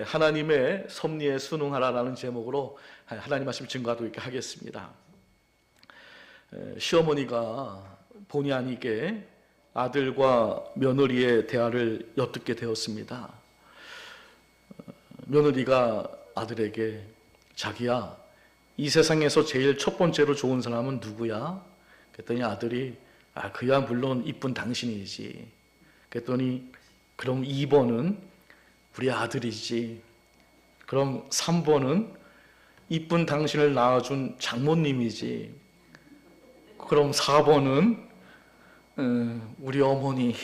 하나님의 섭리에 순응하라라는 제목으로 하나님 말씀 증거하도록 이렇게 하겠습니다. 시어머니가 본의 아니게 아들과 며느리의 대화를 엿듣게 되었습니다. 며느리가 아들에게 자기야, 이 세상에서 제일 첫 번째로 좋은 사람은 누구야? 그랬더니 아들이 그야 물론 이쁜 당신이지. 그랬더니 그럼 2번은 우리 아들이지. 그럼 3번은 이쁜 당신을 낳아준 장모님이지. 그럼 4번은 우리 어머니.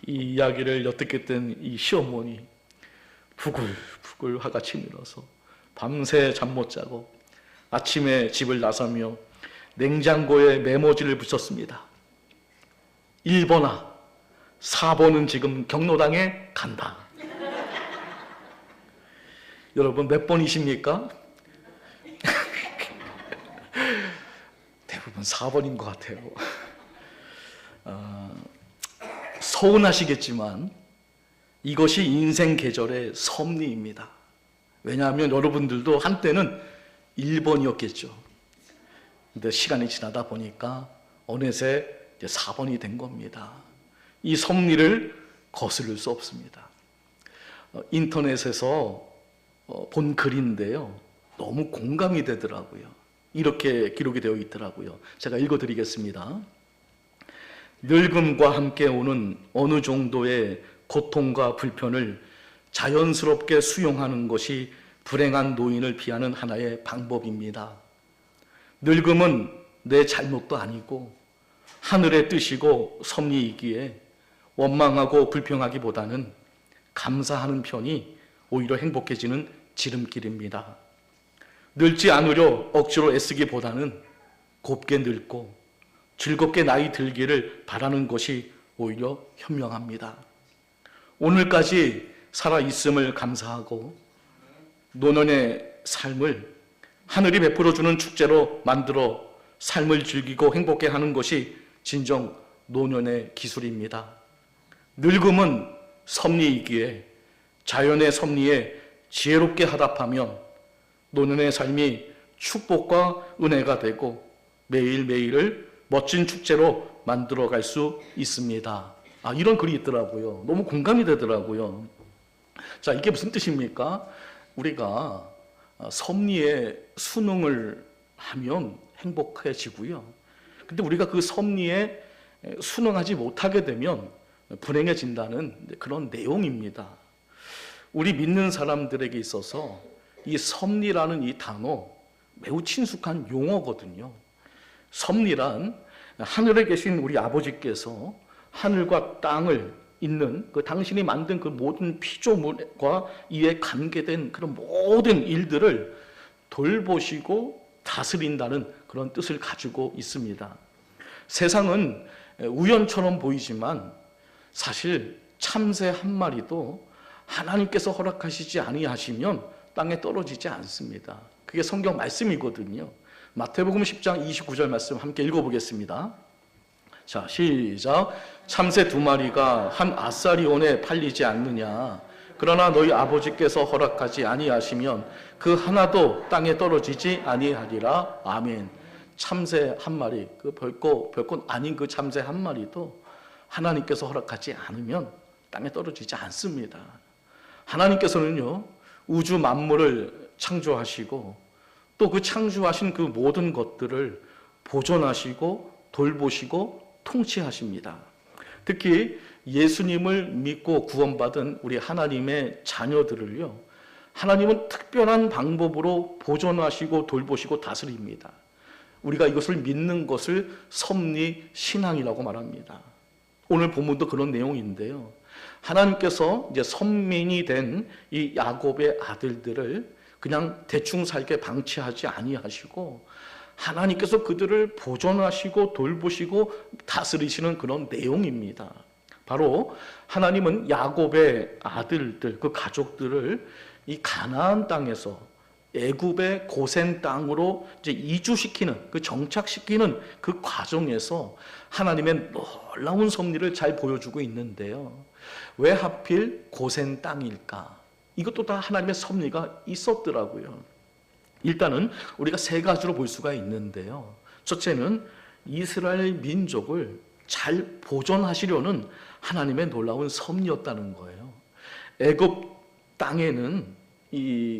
이 이야기를 엿듣게 된 이 시어머니 부글부글 화가 치밀어서 밤새 잠 못 자고 아침에 집을 나서며 냉장고에 메모지를 붙였습니다. 1번아, 4번은 지금 경로당에 간다. 여러분 몇 번이십니까? 대부분 4번인 것 같아요. 서운하시겠지만 이것이 인생 계절의 섭리입니다. 왜냐하면 여러분들도 한때는 1번이었겠죠. 근데 시간이 지나다 보니까 어느새 이제 4번이 된 겁니다. 이 섭리를 거스를 수 없습니다. 인터넷에서 본 글인데요, 너무 공감이 되더라고요. 이렇게 기록이 되어 있더라고요. 제가 읽어드리겠습니다. 늙음과 함께 오는 어느 정도의 고통과 불편을 자연스럽게 수용하는 것이 불행한 노인을 피하는 하나의 방법입니다. 늙음은 내 잘못도 아니고 하늘의 뜻이고 섭리이기에 원망하고 불평하기보다는 감사하는 편이 오히려 행복해지는 지름길입니다. 늙지 않으려 억지로 애쓰기보다는 곱게 늙고 즐겁게 나이 들기를 바라는 것이 오히려 현명합니다. 오늘까지 살아있음을 감사하고 노년의 삶을 하늘이 베풀어주는 축제로 만들어 삶을 즐기고 행복해 하는 것이 진정 노년의 기술입니다. 늙음은 섭리이기에 자연의 섭리에 지혜롭게 하답하면 노년의 삶이 축복과 은혜가 되고 매일매일을 멋진 축제로 만들어갈 수 있습니다. 이런 글이 있더라고요. 너무 공감이 되더라고요. 자, 이게 무슨 뜻입니까? 우리가 섭리에 순응을 하면 행복해지고요. 근데 우리가 그 섭리에 순응하지 못하게 되면 불행해진다는 그런 내용입니다. 우리 믿는 사람들에게 있어서 이 섭리라는 이 단어 매우 친숙한 용어거든요. 섭리란 하늘에 계신 우리 아버지께서 하늘과 땅을 잇는 그 당신이 만든 그 모든 피조물과 이에 관계된 그런 모든 일들을 돌보시고 다스린다는 그런 뜻을 가지고 있습니다. 세상은 우연처럼 보이지만 사실 참새 한 마리도 하나님께서 허락하시지 아니하시면 땅에 떨어지지 않습니다. 그게 성경 말씀이거든요. 마태복음 10장 29절 말씀 함께 읽어보겠습니다. 자, 시작. 참새 2마리가 한 아사리온에 팔리지 않느냐. 그러나 너희 아버지께서 허락하지 아니하시면 그 하나도 땅에 떨어지지 아니하리라. 아멘. 참새 한 마리, 그 별거 아닌 그 참새 한 마리도 하나님께서 허락하지 않으면 땅에 떨어지지 않습니다. 하나님께서는요, 우주 만물을 창조하시고 또 그 창조하신 그 모든 것들을 보존하시고 돌보시고 통치하십니다. 특히 예수님을 믿고 구원받은 우리 하나님의 자녀들을요, 하나님은 특별한 방법으로 보존하시고 돌보시고 다스립니다. 우리가 이것을 믿는 것을 섭리 신앙이라고 말합니다. 오늘 본문도 그런 내용인데요. 하나님께서 이제 선민이 된 이 야곱의 아들들을 그냥 대충 살게 방치하지 아니하시고 하나님께서 그들을 보존하시고 돌보시고 다스리시는 그런 내용입니다. 바로 하나님은 야곱의 아들들, 그 가족들을 이 가나안 땅에서 애굽의 고센 땅으로 이제 이주시키는, 그 정착시키는 그 과정에서 하나님의 놀라운 섭리를 잘 보여주고 있는데요. 왜 하필 고센 땅일까? 이것도 다 하나님의 섭리가 있었더라고요. 일단은 우리가 세 가지로 볼 수가 있는데요. 첫째는 이스라엘 민족을 잘 보존하시려는 하나님의 놀라운 섭리였다는 거예요. 애굽 땅에는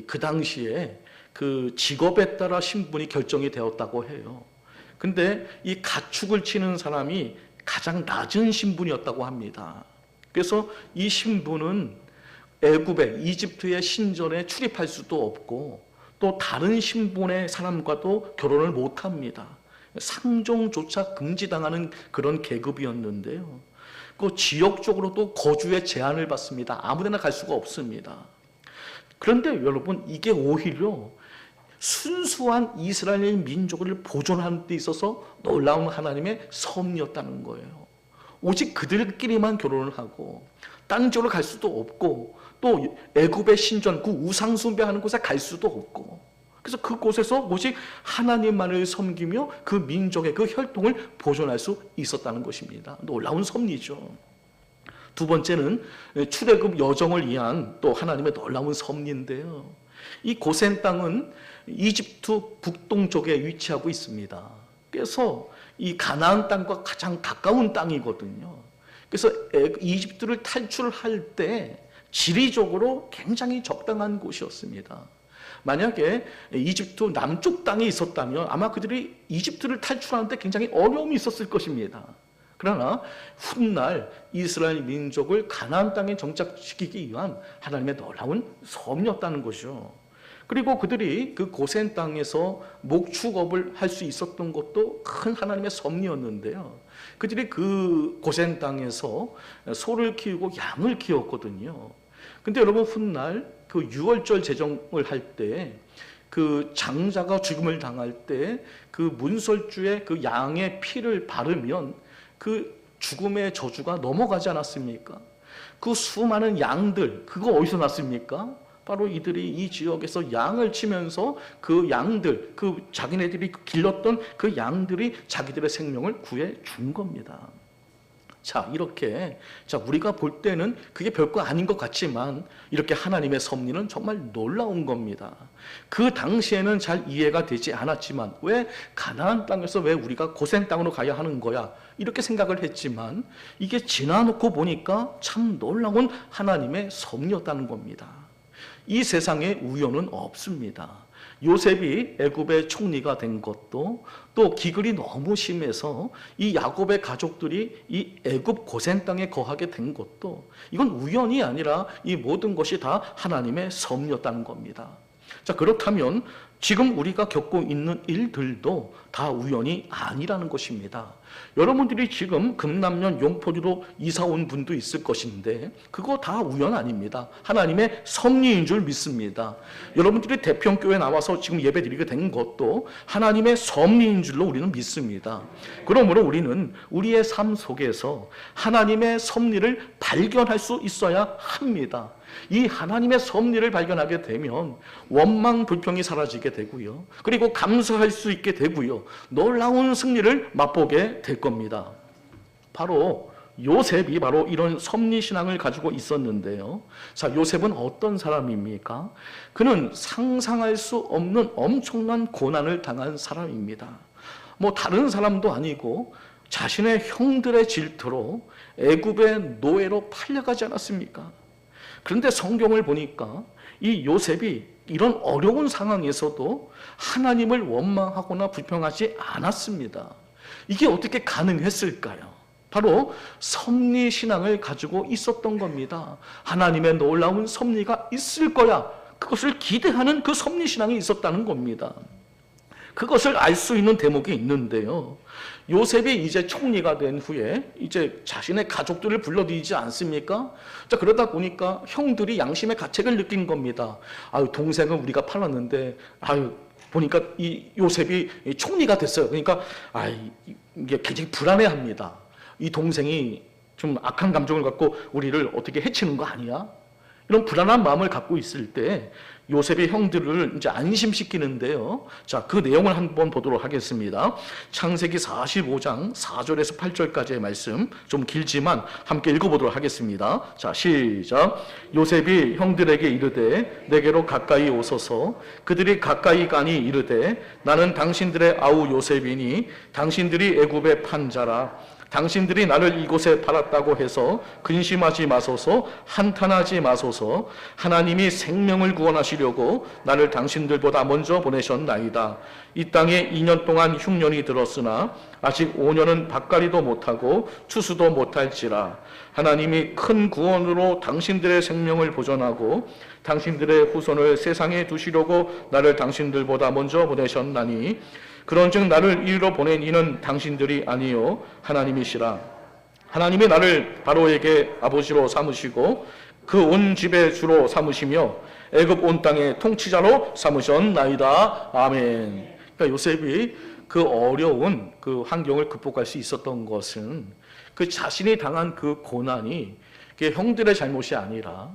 그 당시에 그 직업에 따라 신분이 결정이 되었다고 해요. 근데 이 가축을 치는 사람이 가장 낮은 신분이었다고 합니다. 그래서 이 신분은 애굽에, 이집트의 신전에 출입할 수도 없고 또 다른 신분의 사람과도 결혼을 못합니다. 상종조차 금지당하는 그런 계급이었는데요. 그 지역적으로도 거주의 제한을 받습니다. 아무데나 갈 수가 없습니다. 그런데 여러분, 이게 오히려 순수한 이스라엘 민족을 보존하는 데 있어서 놀라운 하나님의 섭리였다는 거예요. 오직 그들끼리만 결혼을 하고 딴 지역으로 갈 수도 없고 또 애굽의 신전, 그 우상 숭배하는 곳에 갈 수도 없고, 그래서 그곳에서 오직 하나님만을 섬기며 그 민족의 그 혈통을 보존할 수 있었다는 것입니다. 놀라운 섭리죠. 두 번째는 출애굽 여정을 위한 또 하나님의 놀라운 섭리인데요. 이 고센 땅은 이집트 북동쪽에 위치하고 있습니다. 그래서 이 가나안 땅과 가장 가까운 땅이거든요. 그래서 이집트를 탈출할 때 지리적으로 굉장히 적당한 곳이었습니다. 만약에 이집트 남쪽 땅에 있었다면 아마 그들이 이집트를 탈출하는데 굉장히 어려움이 있었을 것입니다. 그러나 훗날 이스라엘 민족을 가나안 땅에 정착시키기 위한 하나님의 놀라운 섭리였다는 것이죠. 그리고 그들이 그 고센 땅에서 목축업을 할 수 있었던 것도 큰 하나님의 섭리였는데요. 그들이 그 고센 땅에서 소를 키우고 양을 키웠거든요. 근데 여러분, 훗날 그 유월절 제정을 할 때 그 장자가 죽음을 당할 때 그 문설주에 그 양의 피를 바르면 그 죽음의 저주가 넘어가지 않았습니까? 그 수많은 양들, 그거 어디서 났습니까? 바로 이들이 이 지역에서 양을 치면서 그 양들, 그 자기네들이 길렀던 그 양들이 자기들의 생명을 구해 준 겁니다. 자, 이렇게 우리가 볼 때는 그게 별거 아닌 것 같지만 이렇게 하나님의 섭리는 정말 놀라운 겁니다. 그 당시에는 잘 이해가 되지 않았지만 왜 가나안 땅에서 왜 우리가 고센 땅으로 가야 하는 거야? 이렇게 생각을 했지만 이게 지나놓고 보니까 참 놀라운 하나님의 섭리였다는 겁니다. 이 세상에 우연은 없습니다. 요셉이 애굽의 총리가 된 것도, 또 기근이 너무 심해서 이 야곱의 가족들이 이 애굽 고센 땅에 거하게 된 것도, 이건 우연이 아니라 이 모든 것이 다 하나님의 섭리였다는 겁니다. 자, 그렇다면 지금 우리가 겪고 있는 일들도 다 우연이 아니라는 것입니다. 여러분들이 지금 금남년 용포주로 이사 온 분도 있을 것인데 그거 다 우연 아닙니다. 하나님의 섭리인 줄 믿습니다. 여러분들이 대평교에 나와서 지금 예배드리게 된 것도 하나님의 섭리인 줄로 우리는 믿습니다. 그러므로 우리는 우리의 삶 속에서 하나님의 섭리를 발견할 수 있어야 합니다. 이 하나님의 섭리를 발견하게 되면 원망 불평이 사라지게 되고요, 그리고 감사할 수 있게 되고요, 놀라운 승리를 맛보게 될 겁니다. 바로 요셉이 바로 이런 섭리신앙을 가지고 있었는데요. 자, 요셉은 어떤 사람입니까? 그는 상상할 수 없는 엄청난 고난을 당한 사람입니다. 뭐 다른 사람도 아니고 자신의 형들의 질투로 애굽의 노예로 팔려가지 않았습니까? 그런데 성경을 보니까 이 요셉이 이런 어려운 상황에서도 하나님을 원망하거나 불평하지 않았습니다. 이게 어떻게 가능했을까요? 바로 섭리신앙을 가지고 있었던 겁니다. 하나님의 놀라운 섭리가 있을 거야, 그것을 기대하는 그 섭리신앙이 있었다는 겁니다. 그것을 알 수 있는 대목이 있는데요. 요셉이 이제 총리가 된 후에 이제 자신의 가족들을 불러들이지 않습니까? 자, 그러다 보니까 형들이 양심의 가책을 느낀 겁니다. 아유, 동생은 우리가 팔았는데, 아유, 보니까 이 요셉이 총리가 됐어요. 그러니까, 이게 굉장히 불안해합니다. 이 동생이 좀 악한 감정을 갖고 우리를 어떻게 해치는 거 아니야? 이런 불안한 마음을 갖고 있을 때 요셉이 형들을 이제 안심시키는데요. 자, 그 내용을 한번 보도록 하겠습니다. 창세기 45장 4절에서 8절까지의 말씀, 좀 길지만 함께 읽어보도록 하겠습니다. 자, 시작. 요셉이 형들에게 이르되 내게로 가까이 오소서. 그들이 가까이 가니 이르되 나는 당신들의 아우 요셉이니 당신들이 애굽의 판자라. 당신들이 나를 이곳에 팔았다고 해서 근심하지 마소서, 한탄하지 마소서. 하나님이 생명을 구원하시려고 나를 당신들보다 먼저 보내셨나이다. 이 땅에 2년 동안 흉년이 들었으나 아직 5년은 밭갈이도 못하고 추수도 못할지라. 하나님이 큰 구원으로 당신들의 생명을 보존하고 당신들의 후손을 세상에 두시려고 나를 당신들보다 먼저 보내셨나니 그런즉 나를 이리로 보낸 이는 당신들이 아니요 하나님이시라. 하나님이 나를 바로에게 아버지로 삼으시고 그 온 집의 주로 삼으시며 애굽 온 땅의 통치자로 삼으셨나이다. 아멘. 그러니까 요셉이 그 어려운 그 환경을 극복할 수 있었던 것은 그 자신이 당한 그 고난이 형들의 잘못이 아니라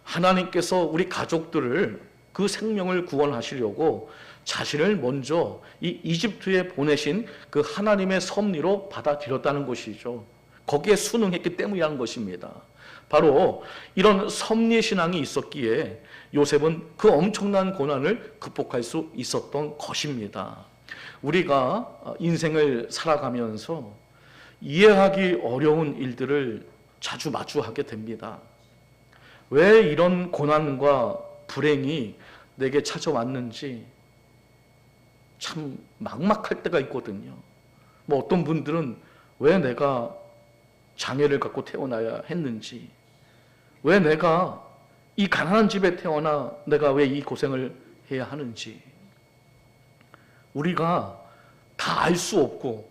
하나님께서 우리 가족들을 그 생명을 구원하시려고 자신을 먼저 이 이집트에 보내신 그 하나님의 섭리로 받아들였다는 것이죠. 거기에 순응했기 때문이라는 것입니다. 바로 이런 섭리신앙이 있었기에 요셉은 그 엄청난 고난을 극복할 수 있었던 것입니다. 우리가 인생을 살아가면서 이해하기 어려운 일들을 자주 마주하게 됩니다. 왜 이런 고난과 불행이 내게 찾아왔는지 참 막막할 때가 있거든요. 뭐 어떤 분들은 왜 내가 장애를 갖고 태어나야 했는지, 왜 내가 이 가난한 집에 태어나 내가 왜 이 고생을 해야 하는지, 우리가 다 알 수 없고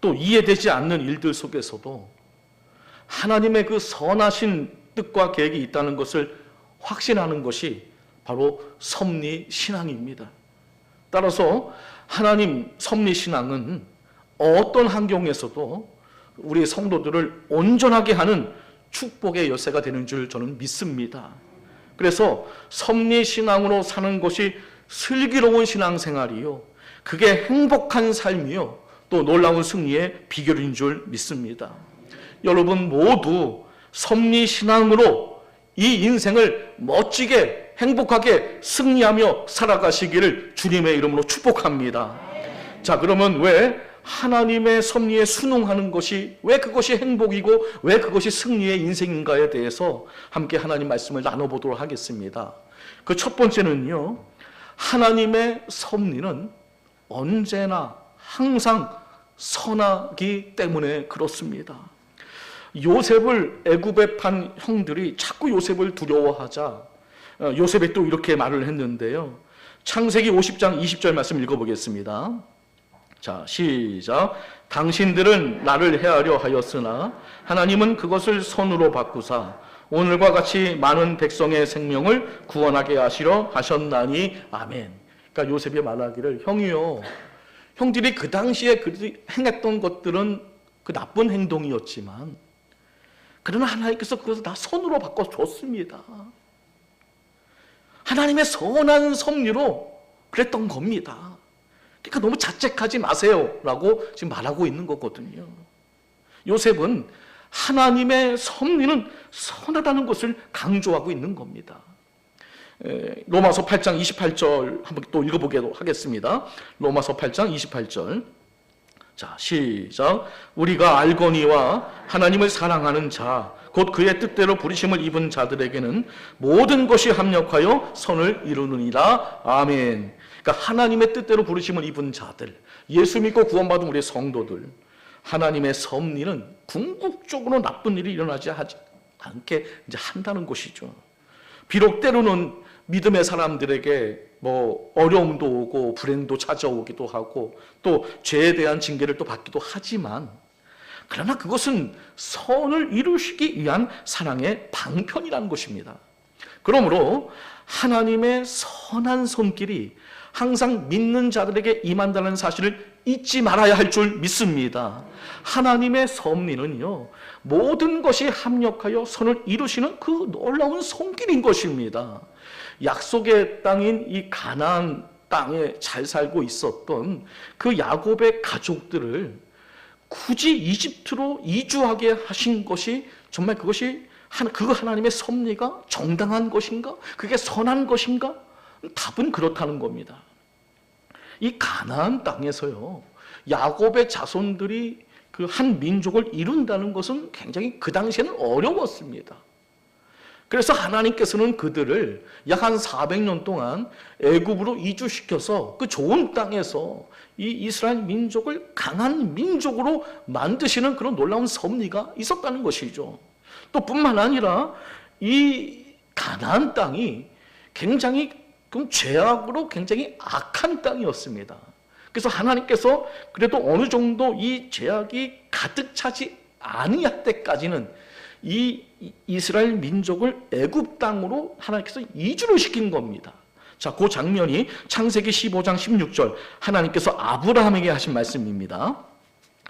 또 이해되지 않는 일들 속에서도 하나님의 그 선하신 뜻과 계획이 있다는 것을 확신하는 것이 바로 섭리신앙입니다. 따라서 하나님 섭리신앙은 어떤 환경에서도 우리 성도들을 온전하게 하는 축복의 열쇠가 되는 줄 저는 믿습니다. 그래서 섭리신앙으로 사는 것이 슬기로운 신앙생활이요, 그게 행복한 삶이요, 또 놀라운 승리의 비결인 줄 믿습니다. 여러분 모두 섭리신앙으로 이 인생을 멋지게 행복하게 승리하며 살아가시기를 주님의 이름으로 축복합니다. 자, 그러면 왜 하나님의 섭리에 순응하는 것이, 왜 그것이 행복이고 왜 그것이 승리의 인생인가에 대해서 함께 하나님 말씀을 나눠보도록 하겠습니다. 그 첫 번째는요, 하나님의 섭리는 언제나 항상 선하기 때문에 그렇습니다. 요셉을 애굽에 판 형들이 자꾸 요셉을 두려워하자 요셉이 또 이렇게 말을 했는데요. 창세기 50장 20절 말씀 읽어보겠습니다. 자, 시작. 당신들은 나를 해하려 하였으나 하나님은 그것을 선으로 바꾸사 오늘과 같이 많은 백성의 생명을 구원하게 하시려 하셨나니. 아멘. 그러니까 요셉이 말하기를, 형이요, 형들이 그 당시에 행했던 것들은 그 나쁜 행동이었지만 그러나 하나님께서 그것을 다 선으로 바꿔줬습니다. 하나님의 선한 섭리로 그랬던 겁니다. 그러니까 너무 자책하지 마세요 라고 지금 말하고 있는 거거든요. 요셉은 하나님의 섭리는 선하다는 것을 강조하고 있는 겁니다. 로마서 8장 28절 한번 또 읽어보도록 하겠습니다. 로마서 8장 28절. 자, 시작. 우리가 알거니와 하나님을 사랑하는 자, 곧 그의 뜻대로 부르심을 입은 자들에게는 모든 것이 합력하여 선을 이루느니라. 아멘. 그러니까 하나님의 뜻대로 부르심을 입은 자들, 예수 믿고 구원받은 우리 성도들, 하나님의 섭리는 궁극적으로 나쁜 일이 일어나지 않게 이제 한다는 것이죠. 비록 때로는 믿음의 사람들에게 뭐 어려움도 오고 불행도 찾아오기도 하고 또 죄에 대한 징계를 또 받기도 하지만, 그러나 그것은 선을 이루시기 위한 사랑의 방편이라는 것입니다. 그러므로 하나님의 선한 손길이 항상 믿는 자들에게 임한다는 사실을 잊지 말아야 할 줄 믿습니다. 하나님의 섭리는요, 모든 것이 합력하여 선을 이루시는 그 놀라운 손길인 것입니다. 약속의 땅인 이 가나안 땅에 잘 살고 있었던 그 야곱의 가족들을 굳이 이집트로 이주하게 하신 것이 정말 그것이 그 하나님의 섭리가 정당한 것인가? 그게 선한 것인가? 답은 그렇다는 겁니다. 이 가나안 땅에서요, 야곱의 자손들이 그 한 민족을 이룬다는 것은 굉장히 그 당시에는 어려웠습니다. 그래서 하나님께서는 그들을 약 한 400년 동안 애굽으로 이주시켜서 그 좋은 땅에서 이 이스라엘 민족을 강한 민족으로 만드시는 그런 놀라운 섭리가 있었다는 것이죠. 또 뿐만 아니라 이 가나안 땅이 굉장히 죄악으로 굉장히 악한 땅이었습니다. 그래서 하나님께서 그래도 어느 정도 이 죄악이 가득 차지 아니할 때까지는 이 이스라엘 민족을 애굽 땅으로 하나님께서 이주를 시킨 겁니다. 자, 그 장면이 창세기 15장 16절 하나님께서 아브라함에게 하신 말씀입니다.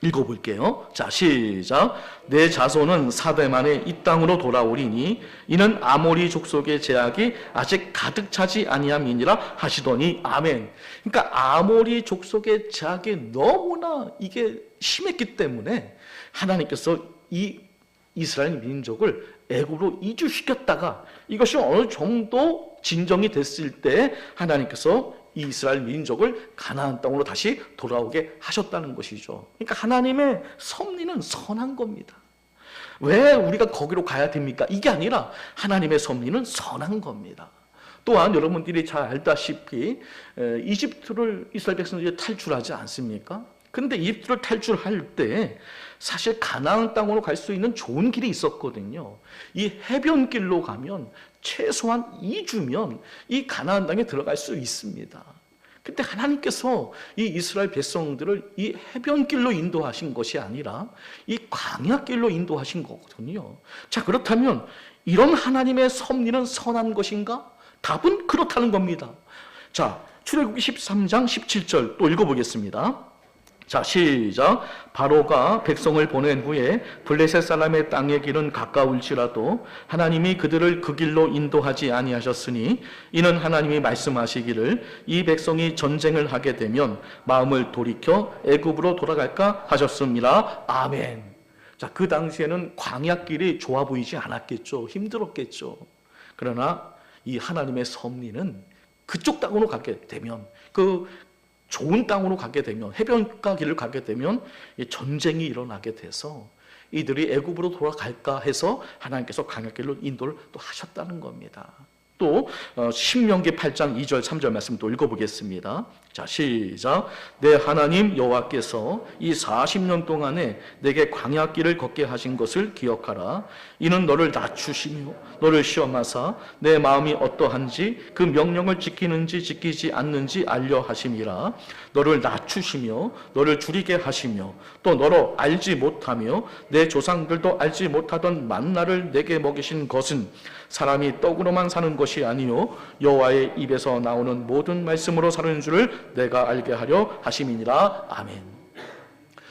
읽어볼게요. 자, 시작. 내 자손은 4대 만에 이 땅으로 돌아오리니 이는 아모리 족속의 죄악이 아직 가득 차지 아니함이니라 하시더니 아멘. 그러니까 아모리 족속의 죄악이 너무나 이게 심했기 때문에 하나님께서 이 이스라엘 민족을 애굽으로 이주시켰다가 이것이 어느 정도 진정이 됐을 때 하나님께서 이스라엘 민족을 가나안 땅으로 다시 돌아오게 하셨다는 것이죠. 그러니까 하나님의 섭리는 선한 겁니다. 왜 우리가 거기로 가야 됩니까? 이게 아니라 하나님의 섭리는 선한 겁니다. 또한 여러분들이 잘 알다시피 이집트를 이스라엘 백성들이 탈출하지 않습니까? 근데 이집트를 탈출할 때 사실 가나안 땅으로 갈 수 있는 좋은 길이 있었거든요. 이 해변길로 가면 최소한 2주면 이 가나안 땅에 들어갈 수 있습니다. 근데 하나님께서 이 이스라엘 백성들을 이 해변길로 인도하신 것이 아니라 이 광야길로 인도하신 거거든요. 자, 그렇다면 이런 하나님의 섭리는 선한 것인가? 답은 그렇다는 겁니다. 자, 출애굽기 13장 17절 또 읽어보겠습니다. 자, 시작. 바로가 백성을 보낸 후에 블레셋 사람의 땅의 길은 가까울지라도 하나님이 그들을 그 길로 인도하지 아니하셨으니 이는 하나님이 말씀하시기를 이 백성이 전쟁을 하게 되면 마음을 돌이켜 애굽으로 돌아갈까 하셨습니다. 아멘. 자, 그 당시에는 광야길이 좋아 보이지 않았겠죠. 힘들었겠죠. 그러나 이 하나님의 섭리는 그쪽 땅으로 가게 되면 그 좋은 땅으로 가게 되면 해변가 길을 가게 되면 전쟁이 일어나게 돼서 이들이 애굽으로 돌아갈까 해서 하나님께서 광야길로 인도를 또 하셨다는 겁니다. 또 신명기 8장 2절 3절 말씀 또 읽어보겠습니다. 자, 시작. 내 하나님 여호와께서 이 40년 동안에 내게 광야길을 걷게 하신 것을 기억하라. 이는 너를 낮추시며 너를 시험하사 내 마음이 어떠한지 그 명령을 지키는지 지키지 않는지 알려 하심이라. 너를 낮추시며 너를 줄이게 하시며 또 너로 알지 못하며 내 조상들도 알지 못하던 만나를 내게 먹이신 것은 사람이 떡으로만 사는 것이 아니요 여호와의 입에서 나오는 모든 말씀으로 사는 줄을 내가 알게 하려 하심이니라. 아멘.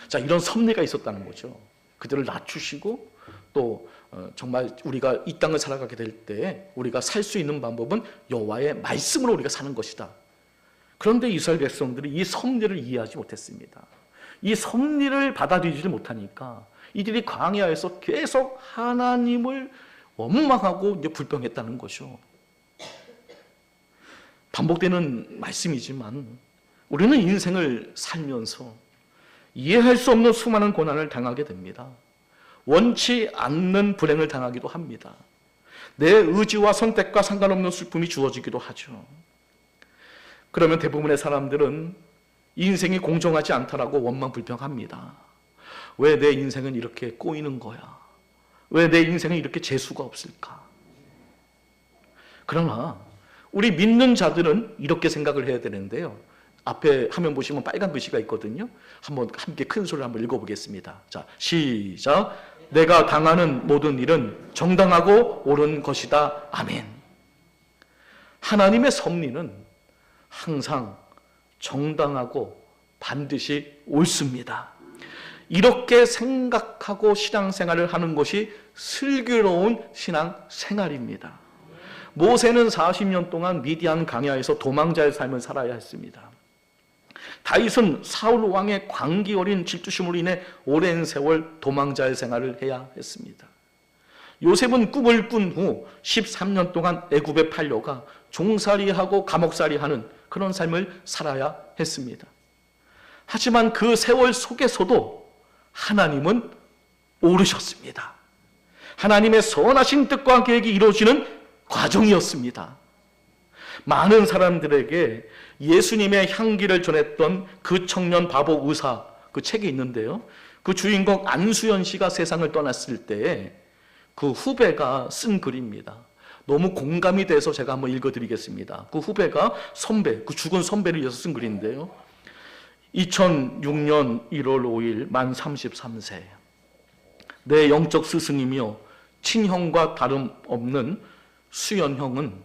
자, 이런 섭리가 있었다는 거죠. 그들을 낮추시고 또 정말 우리가 이 땅을 살아가게 될 때 우리가 살 수 있는 방법은 여호와의 말씀으로 우리가 사는 것이다. 그런데 이스라엘 백성들이 이 섭리를 이해하지 못했습니다. 이 섭리를 받아들이지 못하니까 이들이 광야에서 계속 하나님을 원망하고 이제 불평했다는 것이죠. 반복되는 말씀이지만 우리는 인생을 살면서 이해할 수 없는 수많은 고난을 당하게 됩니다. 원치 않는 불행을 당하기도 합니다. 내 의지와 선택과 상관없는 슬픔이 주어지기도 하죠. 그러면 대부분의 사람들은 인생이 공정하지 않다라고 원망 불평합니다. 왜 내 인생은 이렇게 꼬이는 거야? 왜 내 인생에 이렇게 재수가 없을까? 그러나 우리 믿는 자들은 이렇게 생각을 해야 되는데요. 앞에 화면 보시면 빨간 글씨가 있거든요. 한번 함께 큰 소리로 한번 읽어보겠습니다. 자, 시작. 내가 당하는 모든 일은 정당하고 옳은 것이다. 아멘. 하나님의 섭리는 항상 정당하고 반드시 옳습니다. 이렇게 생각하고 신앙생활을 하는 것이 슬기로운 신앙생활입니다. 모세는 40년 동안 미디안 광야에서 도망자의 삶을 살아야 했습니다. 다윗은 사울 왕의 광기 어린 질투심으로 인해 오랜 세월 도망자의 생활을 해야 했습니다. 요셉은 꿈을 꾼 후 13년 동안 애굽에 팔려가 종살이하고 감옥살이하는 그런 삶을 살아야 했습니다. 하지만 그 세월 속에서도 하나님은 오르셨습니다. 하나님의 선하신 뜻과 계획이 이루어지는 과정이었습니다. 많은 사람들에게 예수님의 향기를 전했던 그 청년 바보 의사, 그 책이 있는데요, 그 주인공 안수연 씨가 세상을 떠났을 때 그 후배가 쓴 글입니다. 너무 공감이 돼서 제가 한번 읽어드리겠습니다. 그 후배가 그 죽은 선배를 위해서 쓴 글인데요, 2006년 1월 5일 만 33세, 내 영적 스승이며 친형과 다름없는 수연 형은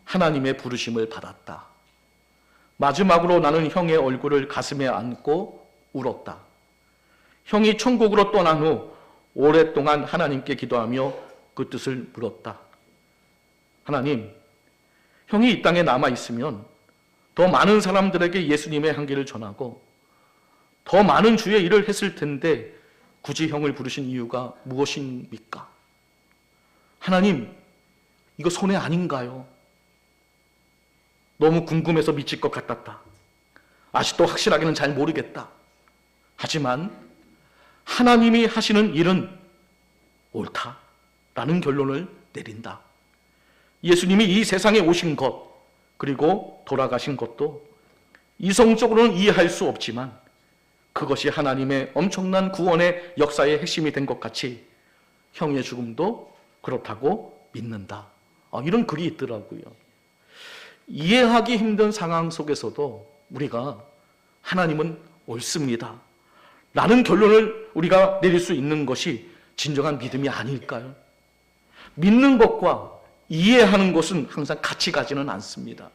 하나님의 부르심을 받았다. 마지막으로 나는 형의 얼굴을 가슴에 안고 울었다. 형이 천국으로 떠난 후 오랫동안 하나님께 기도하며 그 뜻을 물었다. 하나님, 형이 이 땅에 남아있으면 더 많은 사람들에게 예수님의 향기를 전하고 더 많은 주의 일을 했을 텐데 굳이 형을 부르신 이유가 무엇입니까? 하나님, 이거 손해 아닌가요? 너무 궁금해서 미칠 것 같았다. 아직도 확실하게는 잘 모르겠다. 하지만 하나님이 하시는 일은 옳다라는 결론을 내린다. 예수님이 이 세상에 오신 것, 그리고 돌아가신 것도 이성적으로는 이해할 수 없지만 그것이 하나님의 엄청난 구원의 역사의 핵심이 된 것 같이 형의 죽음도 그렇다고 믿는다. 이런 글이 있더라고요. 이해하기 힘든 상황 속에서도 우리가 하나님은 옳습니다 라는 결론을 우리가 내릴 수 있는 것이 진정한 믿음이 아닐까요? 믿는 것과 이해하는 것은 항상 같이 가지는 않습니다.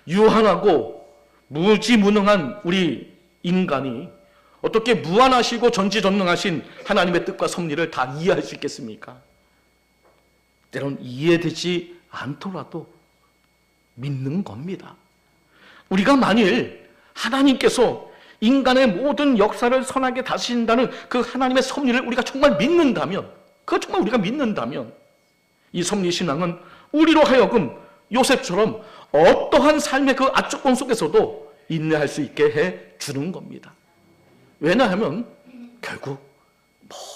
유한하고 무지무능한 우리 인간이 어떻게 무한하시고 전지전능하신 하나님의 뜻과 섭리를 다 이해할 수 있겠습니까? 때론 이해되지 않더라도 믿는 겁니다. 우리가 만일 하나님께서 인간의 모든 역사를 선하게 다스린다는 그 하나님의 섭리를 우리가 정말 믿는다면, 그거 정말 우리가 믿는다면 이 섭리신앙은 우리로 하여금 요셉처럼 어떠한 삶의 그 악조건 속에서도 인내할 수 있게 해주는 겁니다. 왜냐하면 결국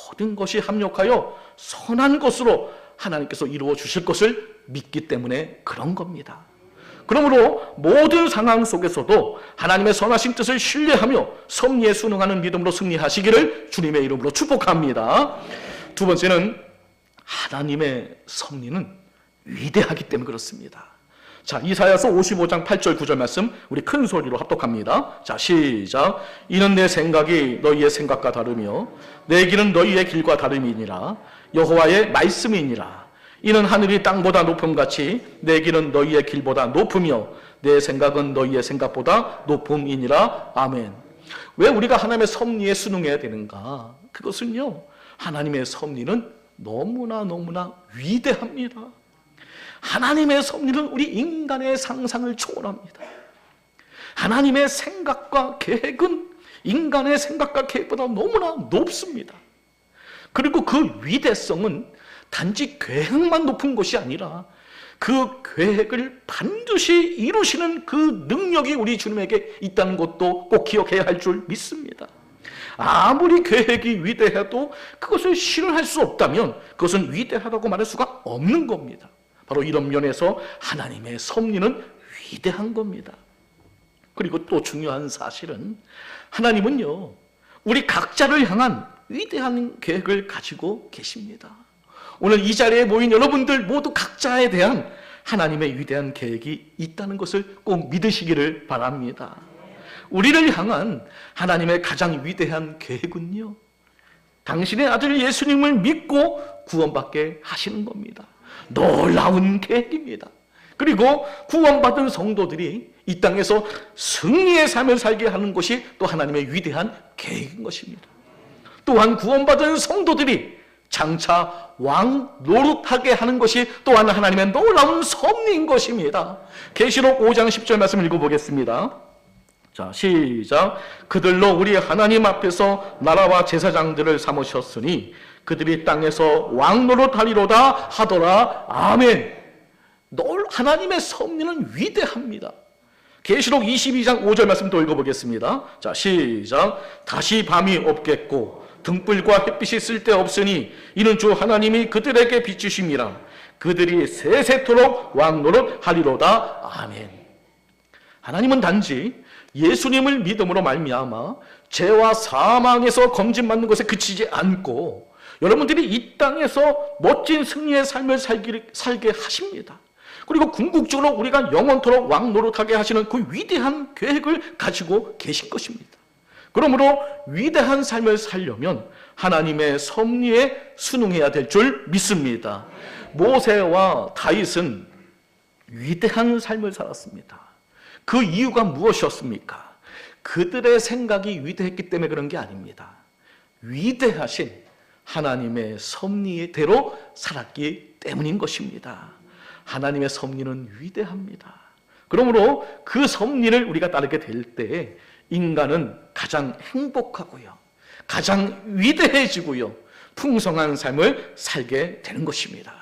모든 것이 합력하여 선한 것으로 하나님께서 이루어 주실 것을 믿기 때문에 그런 겁니다. 그러므로 모든 상황 속에서도 하나님의 선하신 뜻을 신뢰하며 섭리에 순응하는 믿음으로 승리하시기를 주님의 이름으로 축복합니다. 두 번째는 하나님의 섭리는 위대하기 때문에 그렇습니다. 자, 이사야서 55장 8절 9절 말씀 우리 큰 소리로 합독합니다. 자, 시작. 이는 내 생각이 너희의 생각과 다르며 내 길은 너희의 길과 다름이니라. 여호와의 말씀이니라. 이는 하늘이 땅보다 높음같이 내 길은 너희의 길보다 높으며 내 생각은 너희의 생각보다 높음이니라. 아멘. 왜 우리가 하나님의 섭리에 순응해야 되는가? 그것은요, 하나님의 섭리는 너무나 위대합니다. 하나님의 섭리는 우리 인간의 상상을 초월합니다. 하나님의 생각과 계획은 인간의 생각과 계획보다 너무나 높습니다. 그리고 그 위대성은 단지 계획만 높은 것이 아니라 그 계획을 반드시 이루시는 그 능력이 우리 주님에게 있다는 것도 꼭 기억해야 할 줄 믿습니다. 아무리 계획이 위대해도 그것을 실현할 수 없다면 그것은 위대하다고 말할 수가 없는 겁니다. 바로 이런 면에서 하나님의 섭리는 위대한 겁니다. 그리고 또 중요한 사실은 하나님은요, 우리 각자를 향한 위대한 계획을 가지고 계십니다. 오늘 이 자리에 모인 여러분들 모두 각자에 대한 하나님의 위대한 계획이 있다는 것을 꼭 믿으시기를 바랍니다. 우리를 향한 하나님의 가장 위대한 계획은요, 당신의 아들 예수님을 믿고 구원받게 하시는 겁니다. 놀라운 계획입니다. 그리고 구원받은 성도들이 이 땅에서 승리의 삶을 살게 하는 것이 또 하나님의 위대한 계획인 것입니다. 또한 구원받은 성도들이 장차 왕 노릇하게 하는 것이 또한 하나님의 놀라운 섭리인 것입니다. 계시록 5장 10절 말씀 읽어보겠습니다. 자, 시작. 그들로 우리 하나님 앞에서 나라와 제사장들을 삼으셨으니 그들이 땅에서 왕 노릇하리로다 하더라. 아멘. 하나님의 섭리는 위대합니다. 계시록 22장 5절 말씀 또 읽어보겠습니다. 자, 시작. 다시 밤이 없겠고 등불과 햇빛이 쓸데없으니 이는 주 하나님이 그들에게 비추심이라. 그들이 세세토록 왕노릇 하리로다. 아멘. 하나님은 단지 예수님을 믿음으로 말미암아 죄와 사망에서 검진받는 것에 그치지 않고 여러분들이 이 땅에서 멋진 승리의 삶을 살게 하십니다. 그리고 궁극적으로 우리가 영원토록 왕노릇하게 하시는 그 위대한 계획을 가지고 계신 것입니다. 그러므로 위대한 삶을 살려면 하나님의 섭리에 순응해야 될 줄 믿습니다. 모세와 다윗은 위대한 삶을 살았습니다. 그 이유가 무엇이었습니까? 그들의 생각이 위대했기 때문에 그런 게 아닙니다. 위대하신 하나님의 섭리대로 살았기 때문인 것입니다. 하나님의 섭리는 위대합니다. 그러므로 그 섭리를 우리가 따르게 될 때 인간은 가장 행복하고요, 가장 위대해지고요, 풍성한 삶을 살게 되는 것입니다.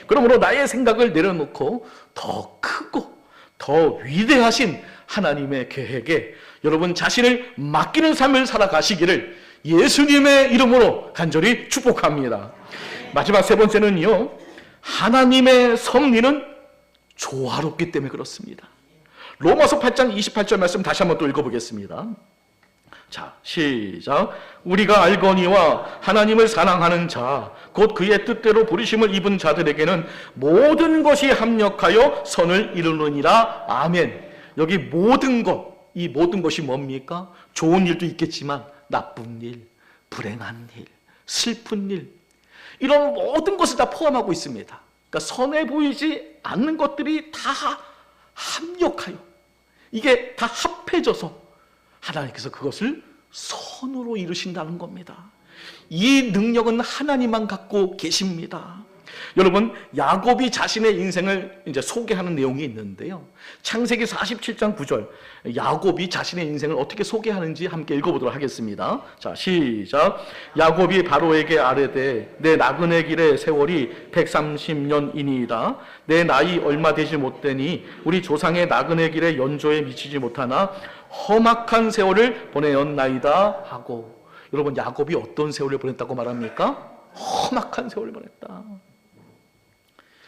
그러므로 나의 생각을 내려놓고 더 크고 더 위대하신 하나님의 계획에 여러분 자신을 맡기는 삶을 살아가시기를 예수님의 이름으로 간절히 축복합니다. 마지막 세 번째는요, 하나님의 섭리는 조화롭기 때문에 그렇습니다. 로마서 8장 28절 말씀 다시 한번 또 읽어보겠습니다. 자, 시작. 우리가 알거니와 하나님을 사랑하는 자, 곧 그의 뜻대로 부르심을 입은 자들에게는 모든 것이 합력하여 선을 이루느니라. 아멘. 여기 모든 것, 이 모든 것이 뭡니까? 좋은 일도 있겠지만 나쁜 일, 불행한 일, 슬픈 일, 이런 모든 것을 다 포함하고 있습니다. 그러니까 선해 보이지 않는 것들이 다 합력하여, 이게 다 합해져서 하나님께서 그것을 선으로 이루신다는 겁니다. 이 능력은 하나님만 갖고 계십니다. 여러분, 야곱이 자신의 인생을 이제 소개하는 내용이 있는데요. 창세기 47장 9절, 야곱이 자신의 인생을 어떻게 소개하는지 함께 읽어보도록 하겠습니다. 자, 시작. 야곱이 바로에게 아뢰되 내 나그네 길의 세월이 130년이니이다. 내 나이 얼마 되지 못되니 우리 조상의 나그네 길의 연조에 미치지 못하나 험악한 세월을 보내었나이다 하고. 여러분, 야곱이 어떤 세월을 보냈다고 말합니까? 험악한 세월을 보냈다.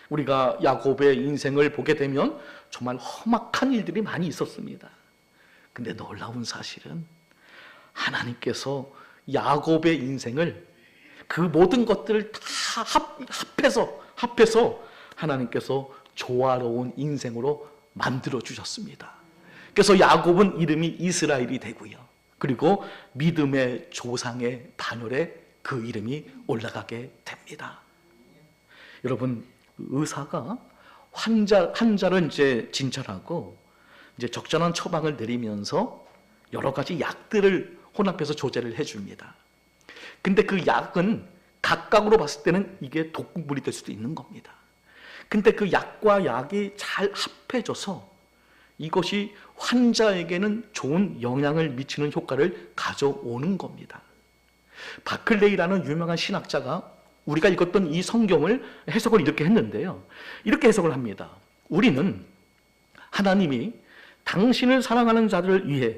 우리가 야곱의 인생을 보게 되면 정말 험악한 일들이 많이 있었습니다. 근데 놀라운 사실은 하나님께서 야곱의 인생을, 그 모든 것들을 다 합해서 하나님께서 조화로운 인생으로 만들어 주셨습니다. 그래서 야곱은 이름이 이스라엘이 되고요, 그리고 믿음의 조상의 반열에 그 이름이 올라가게 됩니다. 여러분, 의사가 환자를 이제 진찰하고 이제 적절한 처방을 내리면서 여러 가지 약들을 혼합해서 조제를 해줍니다. 근데 그 약은 각각으로 봤을 때는 이게 독극물이 될 수도 있는 겁니다. 근데 그 약과 약이 잘 합해져서 이것이 환자에게는 좋은 영향을 미치는 효과를 가져오는 겁니다. 바클레이라는 유명한 신학자가 우리가 읽었던 이 성경을 해석을 이렇게 했는데요. 이렇게 해석을 합니다. 우리는 하나님이 당신을 사랑하는 자들을 위해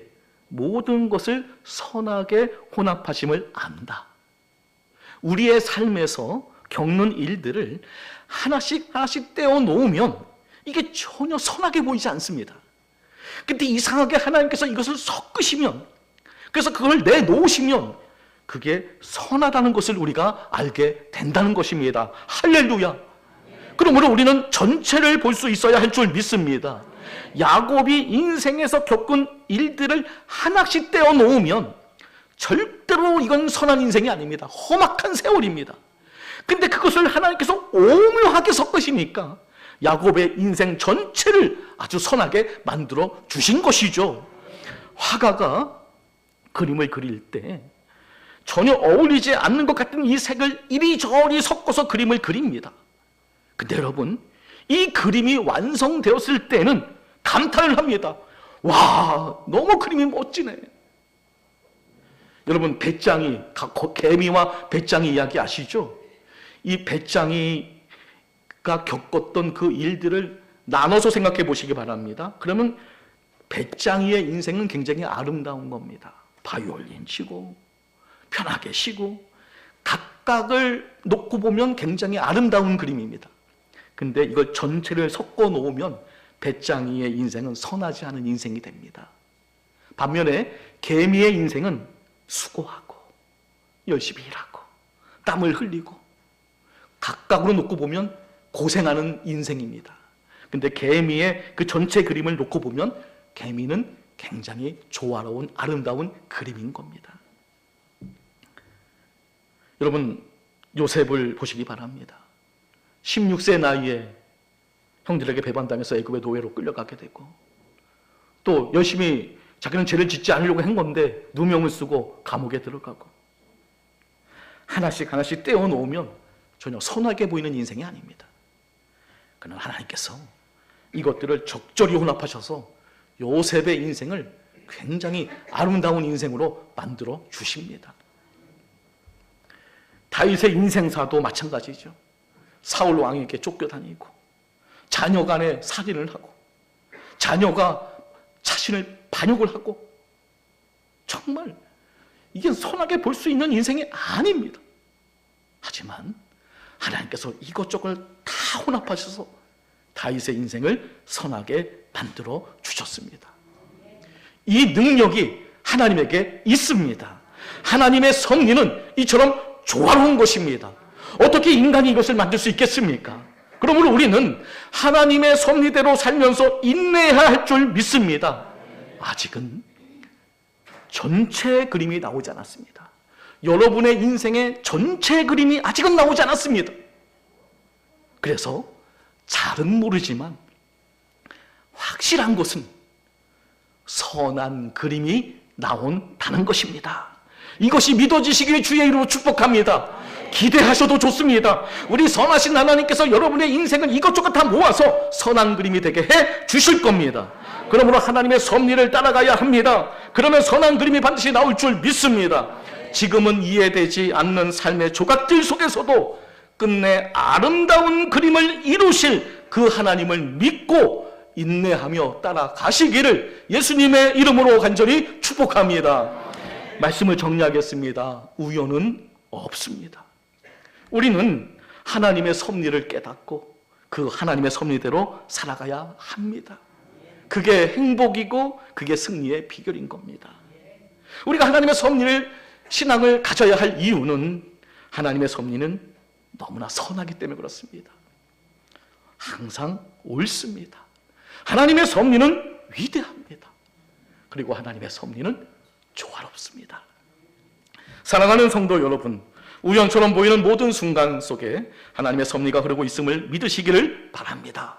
모든 것을 선하게 혼합하심을 안다. 우리의 삶에서 겪는 일들을 하나씩 떼어 놓으면 이게 전혀 선하게 보이지 않습니다. 근데 이상하게 하나님께서 이것을 섞으시면, 그래서 그걸 내놓으시면 그게 선하다는 것을 우리가 알게 된다는 것입니다. 할렐루야. 그러므로 우리는 전체를 볼 수 있어야 할 줄 믿습니다. 야곱이 인생에서 겪은 일들을 하나씩 떼어 놓으면 절대로 이건 선한 인생이 아닙니다. 험악한 세월입니다. 근데 그것을 하나님께서 오묘하게 선하게 섞으시니까 야곱의 인생 전체를 아주 선하게 만들어 주신 것이죠. 화가가 그림을 그릴 때 전혀 어울리지 않는 것 같은 이 색을 이리저리 섞어서 그림을 그립니다. 근데 여러분, 이 그림이 완성되었을 때는 감탄을 합니다. 와, 너무 그림이 멋지네. 여러분, 배짱이, 개미와 배짱이 이야기 아시죠? 이 배짱이가 겪었던 그 일들을 나눠서 생각해 보시기 바랍니다. 그러면 배짱이의 인생은 굉장히 아름다운 겁니다. 바이올린 치고 편하게 쉬고 각각을 놓고 보면 굉장히 아름다운 그림입니다. 근데 이걸 전체를 섞어 놓으면 배짱이의 인생은 선하지 않은 인생이 됩니다. 반면에 개미의 인생은 수고하고 열심히 일하고 땀을 흘리고 각각으로 놓고 보면 고생하는 인생입니다. 근데 개미의 그 전체 그림을 놓고 보면 개미는 굉장히 조화로운 아름다운 그림인 겁니다. 여러분, 요셉을 보시기 바랍니다. 16세 나이에 형들에게 배반당해서 애굽의 노예로 끌려가게 되고, 또 열심히 자기는 죄를 짓지 않으려고 한 건데 누명을 쓰고 감옥에 들어가고, 하나씩 하나씩 떼어놓으면 전혀 선하게 보이는 인생이 아닙니다. 그러나 하나님께서 이것들을 적절히 혼합하셔서 요셉의 인생을 굉장히 아름다운 인생으로 만들어 주십니다. 다윗의 인생사도 마찬가지죠. 사울 왕에게 쫓겨다니고 자녀 간에 살인을 하고 자녀가 자신을 반역을 하고, 정말 이게 선하게 볼 수 있는 인생이 아닙니다. 하지만 하나님께서 이것저것 다 혼합하셔서 다윗의 인생을 선하게 만들어 주셨습니다. 이 능력이 하나님에게 있습니다. 하나님의 섭리는 이처럼 조화로운 것입니다. 어떻게 인간이 이것을 만들 수 있겠습니까? 그러므로 우리는 하나님의 섭리대로 살면서 인내해야 할 줄 믿습니다. 아직은 전체 그림이 나오지 않았습니다. 여러분의 인생의 전체 그림이 아직은 나오지 않았습니다. 그래서 잘은 모르지만 확실한 것은 선한 그림이 나온다는 것입니다. 이것이 믿어지시길 주의 이름으로 축복합니다. 기대하셔도 좋습니다. 우리 선하신 하나님께서 여러분의 인생을 이것저것 다 모아서 선한 그림이 되게 해 주실 겁니다. 그러므로 하나님의 섭리를 따라가야 합니다. 그러면 선한 그림이 반드시 나올 줄 믿습니다. 지금은 이해되지 않는 삶의 조각들 속에서도 끝내 아름다운 그림을 이루실 그 하나님을 믿고 인내하며 따라가시기를 예수님의 이름으로 간절히 축복합니다. 말씀을 정리하겠습니다. 우연은 없습니다. 우리는 하나님의 섭리를 깨닫고 그 하나님의 섭리대로 살아가야 합니다. 그게 행복이고 그게 승리의 비결인 겁니다. 우리가 하나님의 섭리를, 신앙을 가져야 할 이유는 하나님의 섭리는 너무나 선하기 때문에 그렇습니다. 항상 옳습니다. 하나님의 섭리는 위대합니다. 그리고 하나님의 섭리는 조화롭습니다. 사랑하는 성도 여러분, 우연처럼 보이는 모든 순간 속에 하나님의 섭리가 흐르고 있음을 믿으시기를 바랍니다.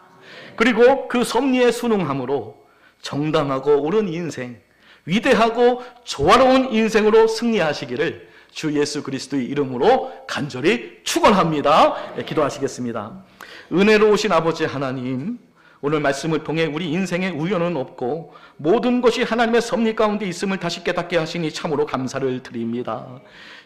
그리고 그 섭리에 순응함으로 정당하고 옳은 인생, 위대하고 조화로운 인생으로 승리하시기를 주 예수 그리스도의 이름으로 간절히 축원합니다. 기도하시겠습니다. 은혜로우신 아버지 하나님, 오늘 말씀을 통해 우리 인생에 우연은 없고 모든 것이 하나님의 섭리 가운데 있음을 다시 깨닫게 하시니 참으로 감사를 드립니다.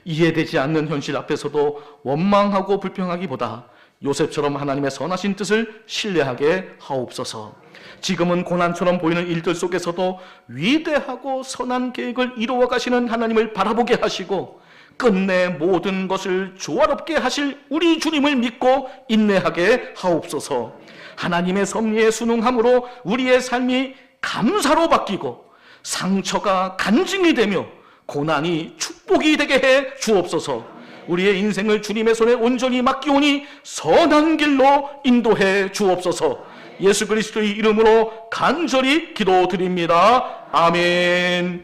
이해되지 않는 현실 앞에서도 원망하고 불평하기보다 요셉처럼 하나님의 선하신 뜻을 신뢰하게 하옵소서. 지금은 고난처럼 보이는 일들 속에서도 위대하고 선한 계획을 이루어 가시는 하나님을 바라보게 하시고 끝내 모든 것을 조화롭게 하실 우리 주님을 믿고 인내하게 하옵소서. 하나님의 섭리에 순응함으로 우리의 삶이 감사로 바뀌고 상처가 간증이 되며 고난이 축복이 되게 해 주옵소서. 우리의 인생을 주님의 손에 온전히 맡기오니 선한 길로 인도해 주옵소서. 예수 그리스도의 이름으로 간절히 기도드립니다. 아멘.